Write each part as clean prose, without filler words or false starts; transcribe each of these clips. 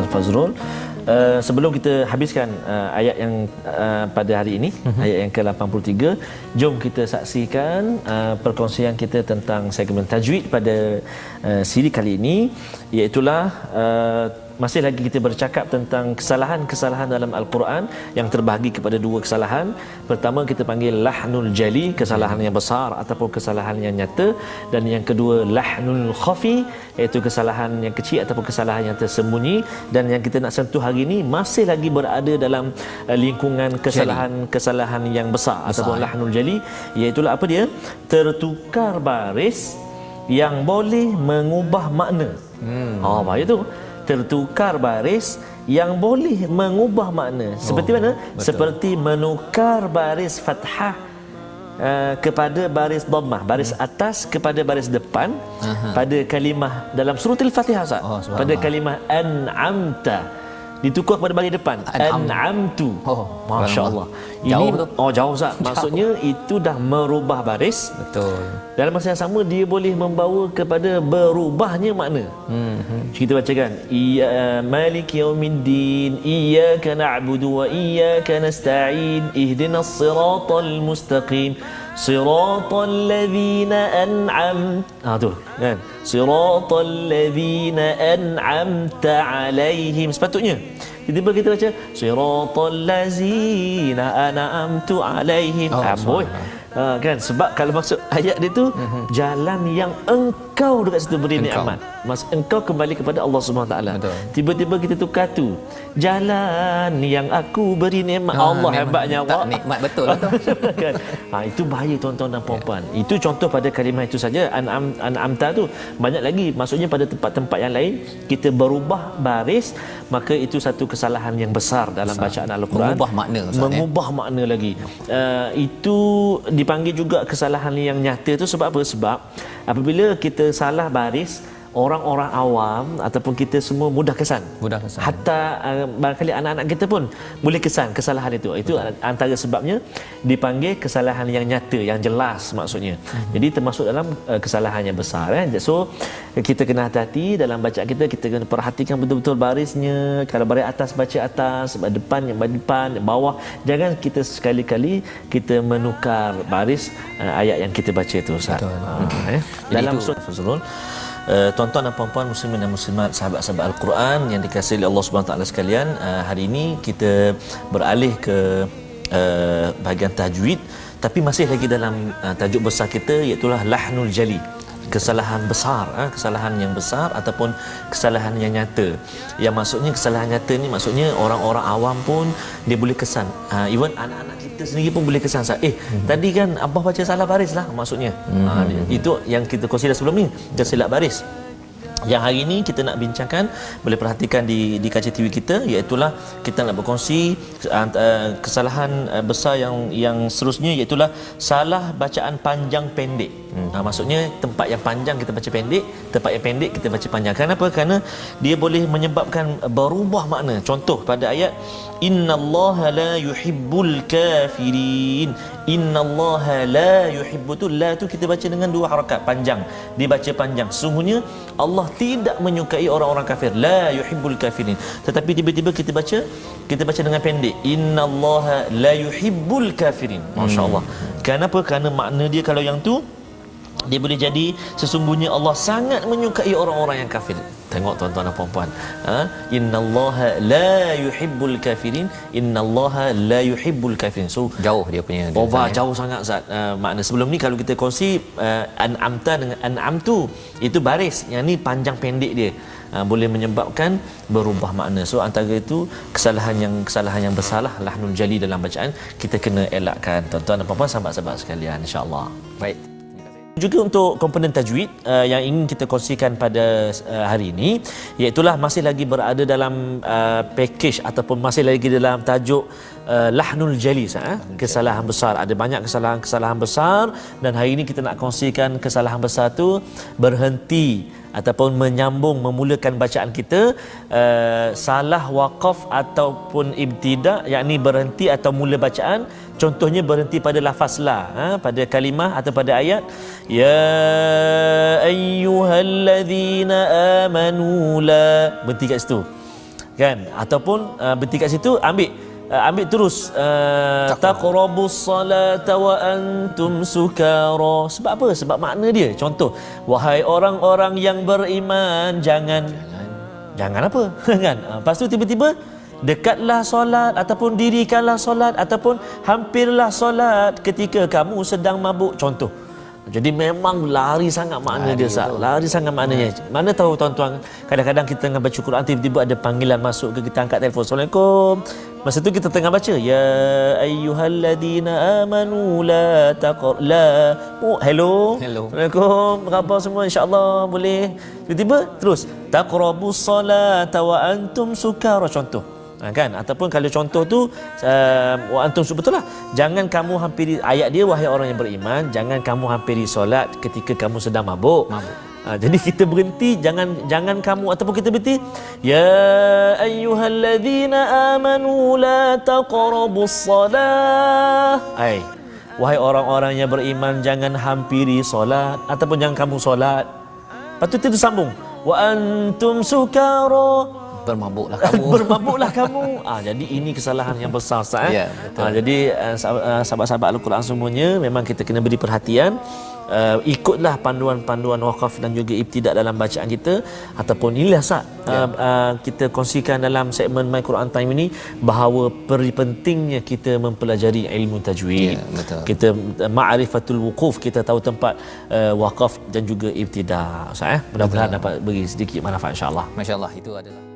Fazrul, sebelum kita habiskan ayat yang pada hari ini, ayat yang ke-83, jom kita saksikan perkongsian kita tentang segmen tajwid pada siri kali ini, iaitulah masih lagi kita bercakap tentang kesalahan-kesalahan dalam Al-Quran yang terbahagi kepada dua kesalahan. Pertama kita panggil lahnul jali, kesalahan yang besar ataupun kesalahan yang nyata, dan yang kedua lahnul khafi, iaitu kesalahan yang kecil ataupun kesalahan yang tersembunyi. Dan yang kita nak sentuh hari ini masih lagi berada dalam lingkungan kesalahan yang besar ataupun lahnul jali, iaitu apa dia? Tertukar baris yang boleh mengubah makna. Apa itu? Tertukar baris yang boleh mengubah makna. Seperti mana? Betul. Seperti menukar baris fathah kepada baris dhammah, baris atas kepada baris depan pada kalimah dalam surah Al-Fatihah, pada kalimah an'amta ditukar kepada baris depan, an'amtu. Masya-Allah. Jauh Ini betul. jauh Ustaz. Maksudnya itu dah merubah baris. Betul. Dalam masa yang sama dia boleh membawa kepada berubahnya makna. Kita bacakan, iya maliki yaumiddin, iyyaka na'budu wa iyyaka nasta'in, ihdinas siratal mustaqim, siratal ladzina tu kan, siratal ladzina an'amta alaihim. Sepatutnya tiba-tiba kita baca siratal ladzina an'amtu alaihim. Kan, sebab kalau maksud ayat dia tu jalan yang engkau dekat situ beri nikmat. Engkau kembali kepada Allah Subhanahu Taala. Tiba-tiba kita tukar tu, jalan yang aku beri nikmat. Allah hebatnya awak. Nikmat betul tu. Kan? Itu bahaya tuan-tuan dan puan-puan. Itu contoh pada kalimah itu saja, an'amta tu. Banyak lagi, maksudnya pada tempat-tempat yang lain kita berubah baris, maka itu satu kesalahan yang besar dalam bacaan Al-Quran. Mengubah makna, mengubah makna lagi. Itu dipanggil juga kesalahan yang nyata tu. Sebab apa? Sebab apabila kita salah baris, orang-orang awam ataupun kita semua mudah kesan. Hatta barangkali anak-anak kita pun boleh kesan kesalahan itu. Itu antara sebabnya dipanggil kesalahan yang nyata, yang jelas maksudnya. Jadi termasuk dalam kesalahan yang besar. So kita kena hati-hati dalam bacaan kita. Kita kena perhatikan betul-betul barisnya. Kalau baris atas baca atas, depan yang depan, bawah. Jangan kita sekali-kali kita menukar baris ayat yang kita baca itu, Ustaz. Dalam surah Fazrul, tuan-tuan dan puan-puan muslimin dan muslimat, sahabat-sahabat Al-Quran yang dikasihi oleh Allah Subhanahu Taala sekalian, hari ini kita beralih ke bahagian tajwid, tapi masih lagi dalam tajuk besar kita, iaitu lahnul jali, kesalahan besar, kesalahan yang besar ataupun kesalahan yang nyata. Yang maksudnya kesalahan nyata ni maksudnya orang-orang awam pun dia boleh kesan, even anak-anak kita sendiri pun boleh kesan, tadi kan abah baca salah baris lah maksudnya. Itu yang kita kongsi sebelum ni, tersilap baris. Yang hari ini kita nak bincangkan, boleh perhatikan di kaca TV kita, iaitulah kita nak berkongsi kesalahan besar yang seterusnya, iaitulah salah bacaan panjang pendek. Maksudnya tempat yang panjang kita baca pendek, tempat yang pendek kita baca panjang. Kenapa? Kerana dia boleh menyebabkan berubah makna. Contoh pada ayat innallaha la yuhibbul kafirin. Innallaha la yuhibbu tu, la tu kita baca dengan dua harakat panjang, dibaca panjang. Sesungguhnya Allah tidak menyukai orang-orang kafir, la yuhibbul kafirin. Tetapi tiba-tiba kita baca dengan pendek, innallaha la yuhibbul kafirin. Masya-Allah. Kenapa? Kerana makna dia kalau yang tu dia boleh jadi sesungguhnya Allah sangat menyukai orang-orang yang kafir. Tengok tuan-tuan dan puan-puan, innallaha la yuhibbul kafirin, innallaha la yuhibbul kafirin. So jauh dia punya jauh sangat Ustaz. Makna sebelum ni kalau kita kongsi an'amta dengan an'amtu, itu baris. Yang ni panjang pendek dia, boleh menyebabkan berubah makna. So antara itu kesalahan yang besarlah, lahnul jali dalam bacaan, kita kena elakkan tuan-tuan dan puan-puan, sahabat-sahabat sekalian, insya-Allah. Baik. Juga untuk komponen tajwid yang ingin kita kongsikan pada hari ini, iaitulah masih lagi berada dalam package ataupun masih lagi dalam tajuk lahnul jalis, kesalahan besar. Ada banyak kesalahan besar, dan hari ini kita nak kongsikan kesalahan besar tu berhenti ataupun menyambung memulakan bacaan kita, salah waqaf ataupun ibtida', yakni berhenti atau mula bacaan. Contohnya berhenti pada lafaz la, pada kalimah atau pada ayat ya ayyuhallazina amanu la, berhenti kat situ kan, ataupun berhenti kat situ, ambil terus taqrabus salata wa antum sukara. Sebab apa? Sebab makna dia. Contoh, wahai orang-orang yang beriman, jangan apa kan. Lepas tu tiba-tiba dekatlah solat ataupun dirikanlah solat ataupun hampirlah solat ketika kamu sedang mabuk. Contoh. Jadi memang lari sangat makna dia, Ustaz. Lari sangat maknanya. Mana tahu tuan-tuan, kadang-kadang kita tengah baca Quran, tiba-tiba ada panggilan masuk ke, kita angkat telefon. Assalamualaikum. Masa tu kita tengah baca ya ayyuhallazina amanu la hello. Assalamualaikum. Apa khabar semua? Insya-Allah boleh. Tiba-tiba terus taqrabus salata wa antum sukara, contoh. Kan, ataupun kalau contoh tu wa antum, betul lah, jangan kamu hampiri, ayat dia wahai orang yang beriman, jangan kamu hampiri solat ketika kamu sedang mabuk. Jadi kita berhenti, jangan kamu, ataupun kita berhenti ya ayyuhallazina amanu la taqrabus salah, wahai orang-orang yang beriman, jangan hampiri solat ataupun jangan kamu solat. Lepas tu kita sambung wa antum sukara, berbabuklah kamu. Jadi ini kesalahan yang besar, Ustaz. Ya, jadi sahabat-sahabat Al-Quran semuanya, memang kita kena beri perhatian. Ikutlah panduan-panduan waqaf dan juga ibtidak dalam bacaan kita, ataupun inilah Ustaz, kita kongsikan dalam segmen My Quran Time ini, bahawa pentingnya kita mempelajari ilmu tajwid. Kita ma'rifatul wuquf, kita tahu tempat waqaf dan juga ibtidak, Ustaz. Mudah-mudahan dapat beri sedikit manfaat, insya-Allah. Masya-Allah, itu adalah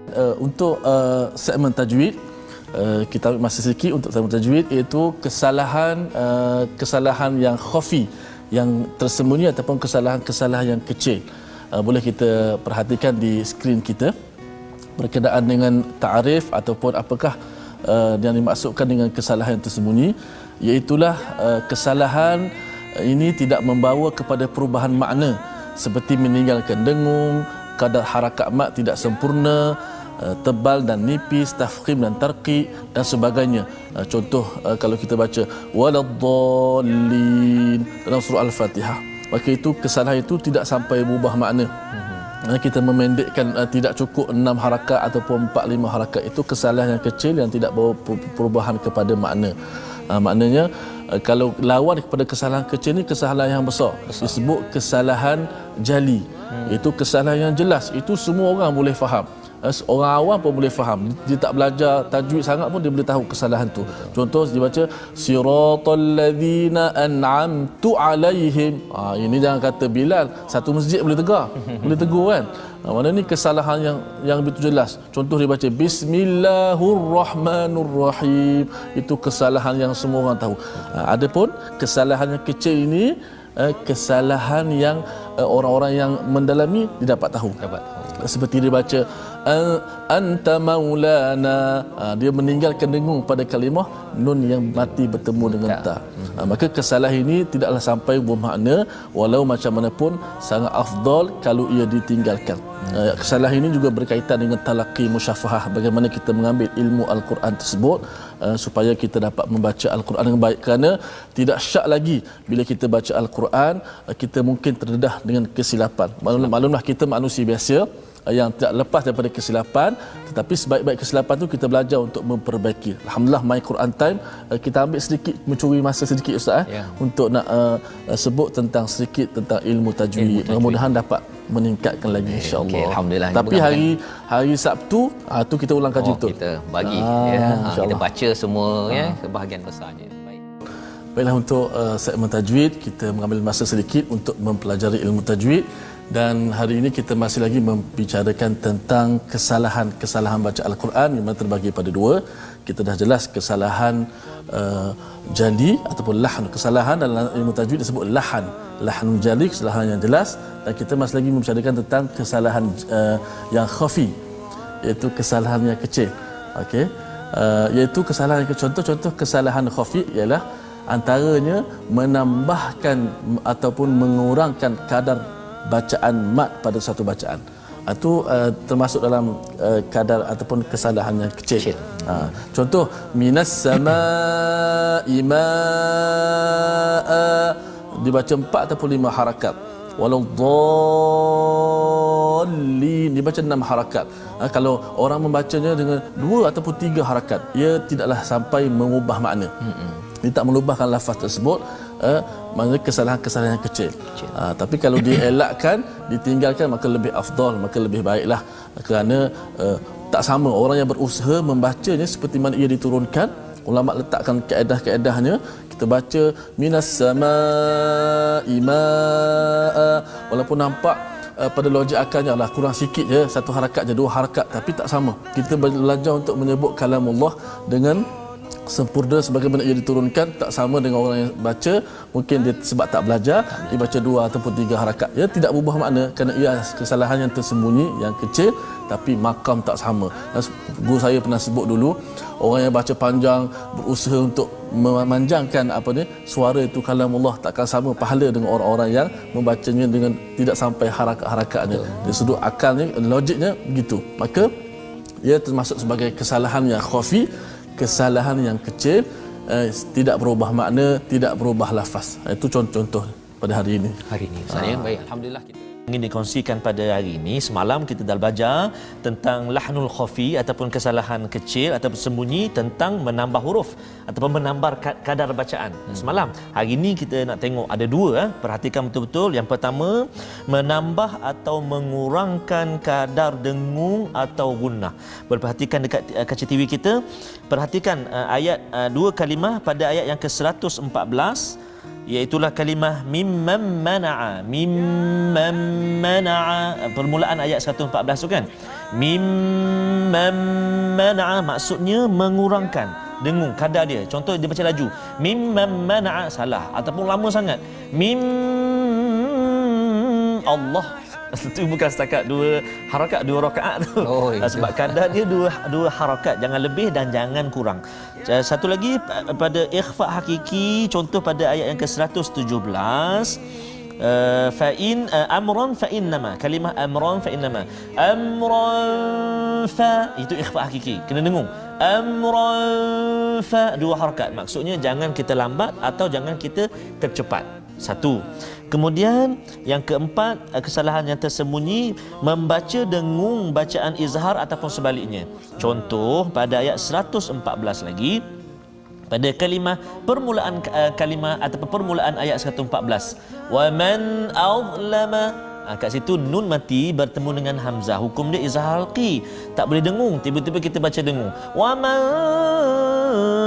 untuk segmen tajwid. Kita ambil masa sikit untuk segmen tajwid, iaitu kesalahan yang khafi, yang tersembunyi, ataupun kesalahan-kesalahan yang kecil. Boleh kita perhatikan di skrin kita berkenaan dengan ta'arif ataupun apakah yang dimaksudkan dengan kesalahan yang tersembunyi. Iaitulah kesalahan ini tidak membawa kepada perubahan makna, seperti meninggalkan dengung, kadar harakat mat tidak sempurna, tebal dan nipis, tafkhim dan tarqiq dan sebagainya. Contoh, kalau kita baca waladdallin dalam surah Al-Fatihah, maka itu kesalahan itu tidak sampai berubah makna. Kita memendekkan, tidak cukup 6 harakat ataupun 4-5 harakat. Itu kesalahan yang kecil yang tidak bawa perubahan kepada makna. Maknanya kalau lawan kepada kesalahan kecil ni, kesalahan yang besar. Disebut kesalahan jali. Itu kesalahan yang jelas. Itu semua orang boleh faham. Orang awam pun boleh faham. Dia tak belajar tajwid sangat pun dia boleh tahu kesalahan tu. Contoh dia baca siratal ladzina an'amtu alaihim. Ini jangan kata Bilal, satu masjid boleh tegur. Boleh tegur kan? Mana ni kesalahan yang begitu jelas. Contoh dia baca bismillahirrahmanirrahim. Itu kesalahan yang semua orang tahu. Adapun kesalahan yang kecil ini, kesalahan yang orang-orang yang mendalami dia dapat tahu. Seperti dia baca anta maulana, dia meninggalkan dengung pada kalimah nun yang mati bertemu dengan ta. Maka kesalahan ini tidaklah sampai bermakna, walau macam mana pun sangat afdal kalau ia ditinggalkan. Kesalahan ini juga berkaitan dengan talaqi musyafahah, bagaimana kita mengambil ilmu Al-Quran tersebut supaya kita dapat membaca Al-Quran dengan baik. Kerana tidak syak lagi bila kita baca Al-Quran, kita mungkin terdedah dengan kesilapan. Maklumlah kita manusia biasa yang tidak lepas daripada kesilapan, tetapi sebaik-baik kesilapan tu kita belajar untuk memperbaiki. Alhamdulillah, My Quran Time kita ambil sedikit, mencuri masa sedikit Ustaz, untuk nak sebut tentang sedikit tentang ilmu tajwid. Mudah-mudahan dapat meningkatkan lagi, insya-Allah. Alhamdulillah. Tapi hari Sabtu tu kita ulang kaji betul. Kita bagi kita baca semua sebahagian besarnya. Baiklah, untuk segmen tajwid kita mengambil masa sedikit untuk mempelajari ilmu tajwid. Dan hari ini kita masih lagi membicarakan tentang kesalahan baca Al-Quran yang terbagi pada dua. Kita dah jelas kesalahan jali ataupun lahan. Kesalahan dalam ilmu tajwid disebut lahan. Lahanun jali, kesalahan yang jelas. Dan kita masih lagi membicarakan tentang kesalahan yang khafi, iaitu kesalahan yang kecil. Okey. iaitu kesalahan contoh-contoh kesalahan khafi ialah antaranya menambahkan ataupun mengurangkan kadar bacaan mat pada satu bacaan. Itu termasuk dalam kadar ataupun kesalahan yang kecil. Contoh minas samaa'i maa'a dibaca 4 ataupun 5 harakat. Walau dhallin dibaca 6 harakat. Kalau orang membacanya dengan 2 ataupun 3 harakat, ia tidaklah sampai mengubah makna. Dia tak melubahkan lafaz tersebut, maknanya kesalahan-kesalahan yang kecil. Tapi kalau dielakkan, ditinggalkan, maka lebih afdal, maka lebih baiklah, kerana tak sama orang yang berusaha membacanya seperti mana ia diturunkan. Ulama letakkan kaedah-kaedahnya. Kita baca minas samaa'i maa'a, walaupun nampak pada logik akalnya lah kurang sikit je, 1 harakat je, 2 harakat, tapi tak sama. Kita belajar untuk menyebut kalamullah dengan sempurna sebagaimana ia diturunkan, tak sama dengan orang yang baca mungkin dia sebab tak belajar dia baca 2 ataupun 3 harakat. Ia tidak berubah makna kerana ia kesalahan yang tersembunyi, yang kecil, tapi makam tak sama. Guru saya pernah sebut dulu, orang yang baca panjang berusaha untuk memanjangkan suara itu kalamullah, takkan sama pahala dengan orang-orang yang membacanya dengan tidak sampai harakat-harakatnya. Dari sudut akalnya, logiknya begitu. Maka ia termasuk sebagai kesalahan yang khafi, kesalahan yang kecil, tidak berubah makna, tidak berubah lafaz. Itu contoh-contoh pada hari ini. Saya baik, alhamdulillah kita ingin dikongsikan pada hari ini. Semalam kita dah belajar tentang lahnul khafi ataupun kesalahan kecil ataupun sembunyi, tentang menambah huruf ataupun menambah kadar bacaan. Semalam. Hari ini kita nak tengok ada 2, perhatikan betul-betul. Yang pertama, menambah atau mengurangkan kadar dengung atau gunnah. Berperhatikan dekat kaca TV kita, perhatikan ayat 2 kalimah pada ayat yang ke-114, iaitulah kalimah mimman mana'a. Mimman mana'a, permulaan ayat 114 tu kan, mimman mana'a, maksudnya mengurangkan dengung kadar dia. Contoh dia baca laju, mimman mana'a, salah ataupun lama sangat, mim Allah. Itu bukan setakat 2 harakat, 2 rakaat tu. Sebab kadar dia 2 harakat, jangan lebih dan jangan kurang. Satu lagi pada ikhfa hakiki, contoh pada ayat yang ke-117, fa in amran fa innama, kalimah amran fa innama, amran fa, itu ikhfa hakiki, kena dengung. Amran fa, 2 harakat, maksudnya jangan kita lambat atau jangan kita tercepat. 1. Kemudian yang keempat, kesalahan yang tersembunyi, membaca dengung bacaan izhar ataupun sebaliknya. Contoh pada ayat 114 lagi, pada kalimah permulaan kalimah ataupun permulaan ayat 114, wa man azlama, kat situ nun mati bertemu dengan hamzah, hukum dia izhar halqi, tak boleh dengung, tiba-tiba kita baca dengung, wa man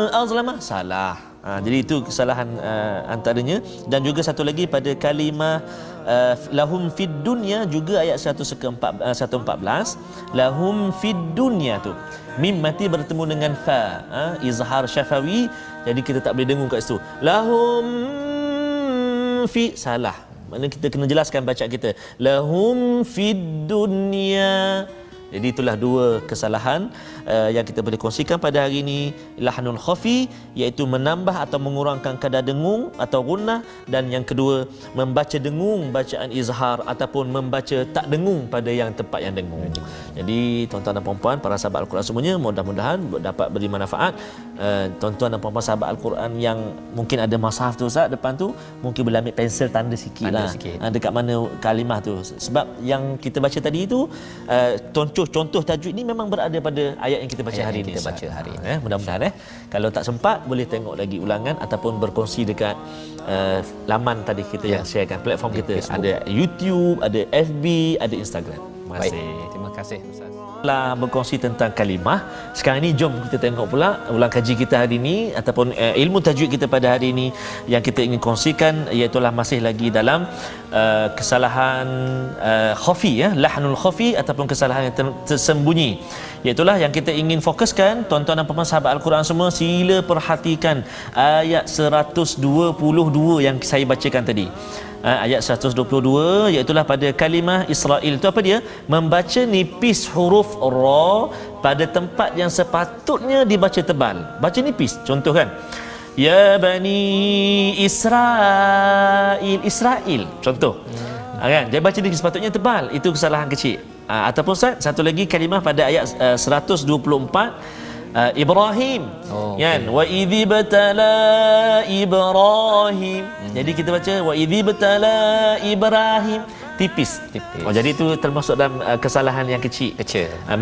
azlama, salah. Jadi itu kesalahan antaranya. Dan juga satu lagi pada kalimah lahum fid dunya, juga ayat 114, lahum fid dunya tu mim mati bertemu dengan fa, izhar syafawi, jadi kita tak boleh dengung kat situ. Lahum fi, salah. Maknanya kita kena jelaskan bacaan kita, lahum fid dunya. Jadi itulah 2 kesalahan yang kita boleh kongsikan pada hari ini. Lahnul khafi, iaitu menambah atau mengurangkan kadar dengung atau gunnah, dan yang kedua, membaca dengung bacaan izhar ataupun membaca tak dengung pada yang tempat yang dengung. Jadi tuan-tuan dan puan-puan, para sahabat Al-Quran semuanya, mudah-mudahan dapat beri manfaat. Tuan-tuan dan puan-puan sahabat Al-Quran yang mungkin ada mushaf tu Ustaz depan tu, mungkin boleh ambil pensel tanda sikit lah dekat mana kalimah tu. Sebab yang kita baca tadi tu, contoh tajwid ni memang berada pada ayat yang kita baca hari ini. Mudah-mudahan kalau tak sempat boleh tengok lagi ulangan ataupun berkongsi dekat laman tadi kita yang sharekan, platform kita Facebook. Ada YouTube, ada FB, ada Instagram. Terima kasih Ustaz. Lah berkongsi tentang kalimah. Sekarang ni jom kita tengok pula ulang kaji kita hari ini ataupun ilmu tajwid kita pada hari ini yang kita ingin kongsikan, iaitu masih lagi dalam kesalahan khafi, lahnul khafi ataupun kesalahan yang tersembunyi. Iaitulah yang kita ingin fokuskan. Tuan-tuan dan puan-puan sahabat Al-Quran semua, sila perhatikan ayat 122 yang saya bacakan tadi. Ayat 122, iaitu pada kalimah Israel. Itu apa dia? Membaca nipis huruf ra pada tempat yang sepatutnya dibaca tebal. Baca nipis. Contoh kan, ya bani Israel, Israel. Contoh. Kan? Dia baca nipis, sepatutnya tebal. Itu kesalahan kecil. Ataupun Ustaz, satu lagi kalimah pada ayat 124, Ibrahim, kan, wa idzi batala Ibrahim. Jadi kita baca wa idzi batala Ibrahim, tipis. Jadi itu termasuk dalam kesalahan yang kecil.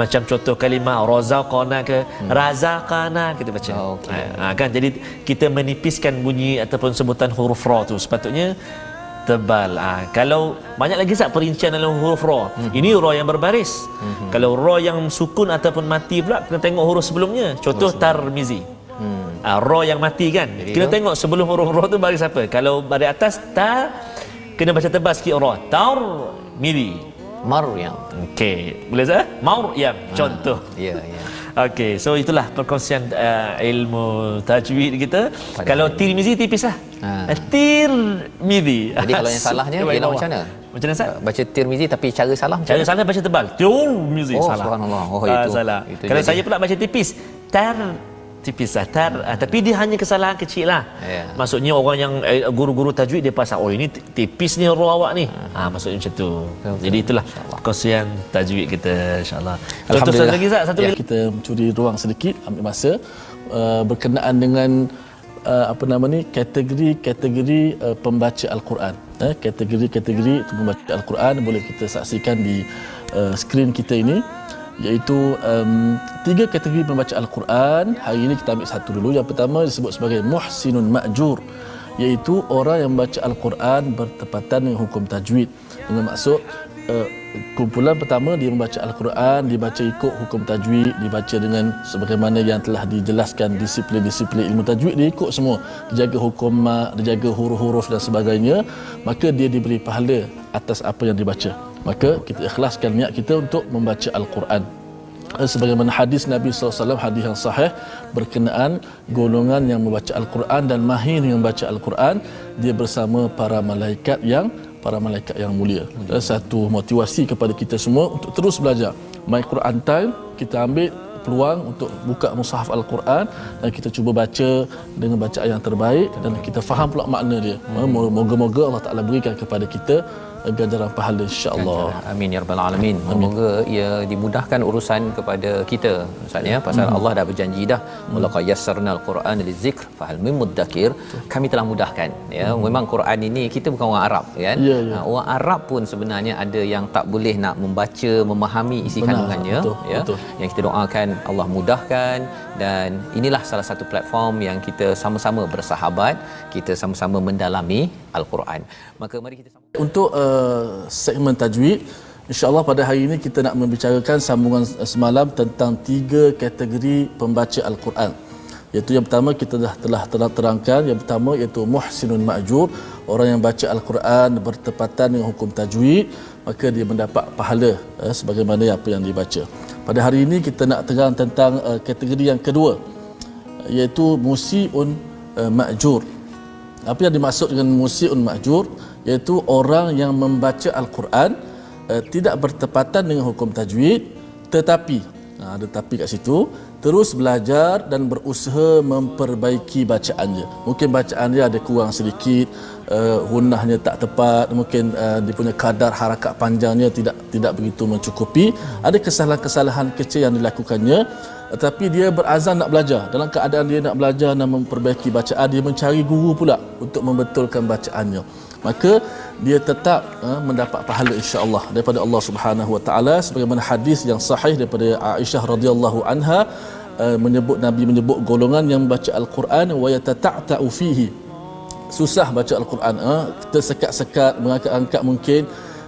Macam contoh kalimah razaqana ke razaqana kita baca. Kan, jadi kita menipiskan bunyi ataupun sebutan huruf ra tu sepatutnya tebal. Kalau banyak lagi perincian dalam huruf ra. Ini ra yang berbaris. Kalau ra yang sukun ataupun mati pula, kena tengok huruf sebelumnya. Contoh Tarmizi. Ra yang mati kan. Kena tengok sebelum huruf ra tu baris apa. Kalau baris atas ta, kena baca tebal sikit ra. Tarmizi. Maryam. Okey, boleh tak? Maryam contoh. Ya. Okey, so itulah perkongsian ilmu tajwid kita. Kalau Tirmizi tipis lah. Tirmizi. Jadi kalau yang salahnya ialah macam mana? Macam mana Ustaz? Baca Tirmizi tapi cara salah macam Cara mana? salah baca tebal. Tirmizi salah. Subhanallah. Itu. Salah. Itu Kalau jadi. saya pula baca tipis. Tipis lah. Tapi dia hanya kesalahan kecil lah. Maksudnya orang yang guru-guru tajwid dia pasal, oh ini tipis ni roh awak ni. Maksudnya macam tu. Jadi itulah perkongsian tajwid kita, insyaAllah. Contoh satu lagi Ustaz, satu lagi. Kita mencuri ruang sedikit, ambil masa berkenaan dengan kategori-kategori pembaca Al-Quran. Kategori-kategori pembaca Al-Quran boleh kita saksikan di skrin kita ini, iaitu 3 kategori pembaca Al-Quran. Hari ini kita ambil satu dulu. Yang pertama disebut sebagai muhsinun ma'jur, iaitu orang yang membaca Al-Quran bertepatan dengan hukum tajwid. Dengan maksud kumpulan pertama, dia membaca Al-Quran dibaca ikut hukum tajwid, dibaca dengan sebagaimana yang telah dijelaskan disiplin-disiplin ilmu tajwid, dia ikut semua, dijaga hukum mak, dijaga huruf-huruf dan sebagainya, maka dia diberi pahala atas apa yang dibaca. Maka kita ikhlaskan niat kita untuk membaca Al-Quran. Sebagaimana hadis Nabi SAW, hadis yang sahih berkenaan golongan yang membaca Al-Quran dan mahir yang membaca Al-Quran, dia bersama para malaikat yang mulia. Satu motivasi kepada kita semua untuk terus belajar. My Quran Time, kita ambil peluang untuk buka mushaf Al-Quran dan kita cuba baca dengan bacaan yang terbaik dan kita faham pula makna dia. Moga-moga Allah Ta'ala berikan kepada kita ganjaran pahala, insya-Allah. Amin ya rabbal alamin. Semoga ia dimudahkan urusan kepada kita Ustaz ya, pasal Allah dah berjanji dah, walaqad yassarnal qur'ana lizikr fahal min muddakir. Kami telah mudahkan ya. Memang Quran ini kita bukan orang Arab kan. Orang Arab pun sebenarnya ada yang tak boleh nak membaca, memahami isi kandungannya. Betul. Yang kita doakan Allah mudahkan, dan inilah salah satu platform yang kita sama-sama bersahabat, kita sama-sama mendalami Al-Quran. Maka mari kita untuk segmen tajwid, insya-Allah pada hari ini kita nak membicarakan sambungan semalam tentang 3 kategori pembaca Al-Quran. Iaitu yang pertama kita telah terangkan, yang pertama iaitu muhsinun ma'jur, orang yang baca Al-Quran bertepatan dengan hukum tajwid, maka dia mendapat pahala sebagaimana apa yang dibaca. Pada hari ini kita nak terang tentang kategori yang kedua, iaitu musiun ma'jur. Apa yang dimaksud dengan musiun ma'jur? Iaitu orang yang membaca Al-Quran tidak bertepatan dengan hukum tajwid, tetapi ada tapi kat situ, terus belajar dan berusaha memperbaiki bacaannya. Mungkin bacaan dia ada kurang sedikit, gunnahnya tak tepat, mungkin dia punya kadar harakat panjangnya tidak begitu mencukupi, ada kesalahan-kesalahan kecil yang dilakukannya, tetapi dia berazam nak belajar. Dalam keadaan dia nak belajar dan memperbaiki bacaan, dia mencari guru pula untuk membetulkan bacaannya, maka dia tetap mendapat pahala insya-Allah daripada Allah Subhanahu Wa Taala, sebagaimana hadis yang sahih daripada Aisyah radhiyallahu anha, Nabi menyebut golongan yang membaca Al-Quran wa yatata'u fihi, susah baca Al-Quran, tersekat-sekat, mengangkat-angkat mungkin,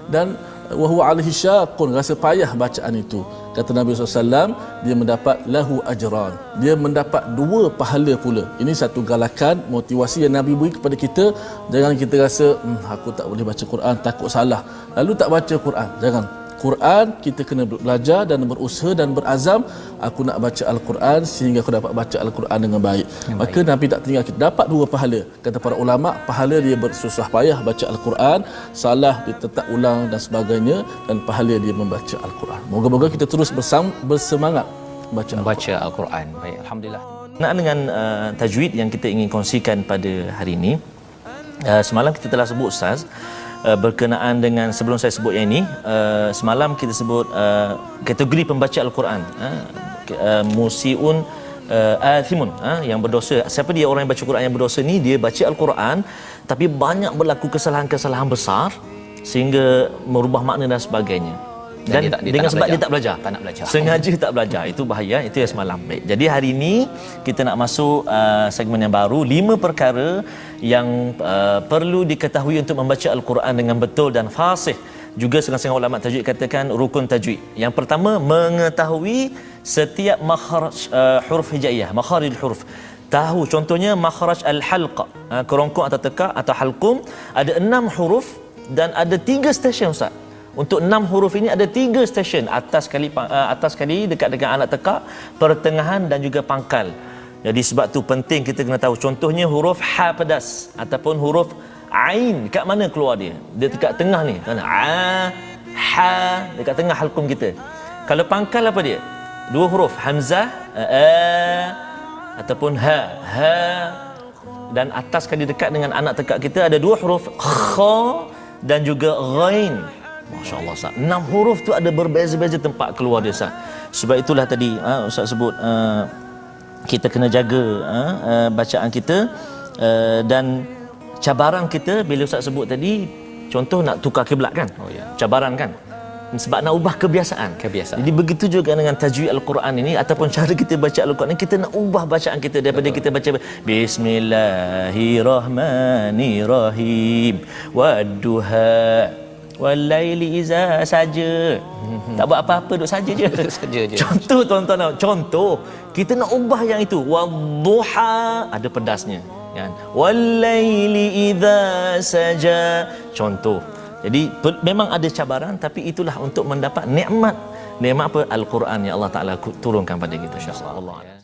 dan wa huwa alaihi syaqqun, rasa payah bacaan itu. Kata Nabi SAW, dia mendapat lahu ajran, dia mendapat 2 pahala pula. Ini satu galakan, motivasi yang Nabi beri kepada kita. Jangan kita rasa aku tak boleh baca Quran, takut salah, lalu tak baca Quran. Jangan. Quran kita kena belajar dan berusaha dan berazam, aku nak baca Al-Quran sehingga aku dapat baca Al-Quran dengan baik. Maka Nabi tak tinggal kita dapat 2 pahala. Kata para ulama, pahala dia bersusah payah baca Al-Quran, salah dia tetap ulang dan sebagainya, dan pahala dia membaca Al-Quran. Moga-moga kita terus bersemangat membaca Al-Quran. Baik, alhamdulillah. Berkenaan dengan tajwid yang kita ingin kongsikan pada hari ini, semalam kita telah sebut Ustaz, berkenaan dengan, sebelum saya sebut yang ini, semalam kita sebut kategori pembaca Al-Quran, musiun athimun, yang berdosa. Siapa dia orang yang baca Quran yang berdosa ni? Dia baca Al-Quran tapi banyak berlaku kesalahan-kesalahan besar sehingga merubah makna dan sebagainya. Dan dengan sebab dia tak belajar, sengaja tak belajar, itu bahaya. Itu yang semalam. Baik, jadi hari ini kita nak masuk segmen yang baru, 5 perkara yang perlu diketahui untuk membaca Al-Quran dengan betul dan fasih. Juga setengah-setengah ulama tajwid katakan rukun tajwid. Yang pertama, mengetahui setiap makhraj huruf hijaiyah, makharijul huruf. Tahu contohnya makhraj al-halq, kerongkong atau tekak atau halqum, ada 6 huruf dan ada 3 stesen Ustaz. Untuk 6 huruf ini ada 3 stesen, atas kali dekat dengan anak tekak, pertengahan dan juga pangkal. Jadi sebab tu penting kita kena tahu. Contohnya huruf ha pedas ataupun huruf ain, dekat mana keluar dia? Dia dekat tengah ni. Ha, dekat tengah halqum kita. Kalau pangkal apa dia? 2 huruf, hamzah, ataupun ha. Dan atas kali dekat dengan anak tekak kita ada 2 huruf, kha dan juga ghain. Masya-Allah Ustaz. 6 huruf tu ada berbeza-beza tempat keluar dia Ustaz. Sebab itulah tadi Ustaz sebut kita kena jaga bacaan kita, dan cabaran kita bila Ustaz sebut tadi, contoh nak tukar kiblat kan? Cabaran kan? Sebab nak ubah kebiasaan. Jadi begitu juga dengan tajwid Al-Quran ini ataupun cara kita baca Al-Quran ini, kita nak ubah bacaan kita daripada kita baca Bismillahirrahmanirrahim wadduha walaili iza saja. Tak buat apa-apa, duduk saja je. Contoh tuan-tuan, contoh kita nak ubah yang itu. Wadduha ada pedasnya kan. Walaili iza saja. Contoh. Jadi memang ada cabaran, tapi itulah untuk mendapat nikmat apa? Al-Quran yang Allah Taala turunkan pada kita, insya-Allah.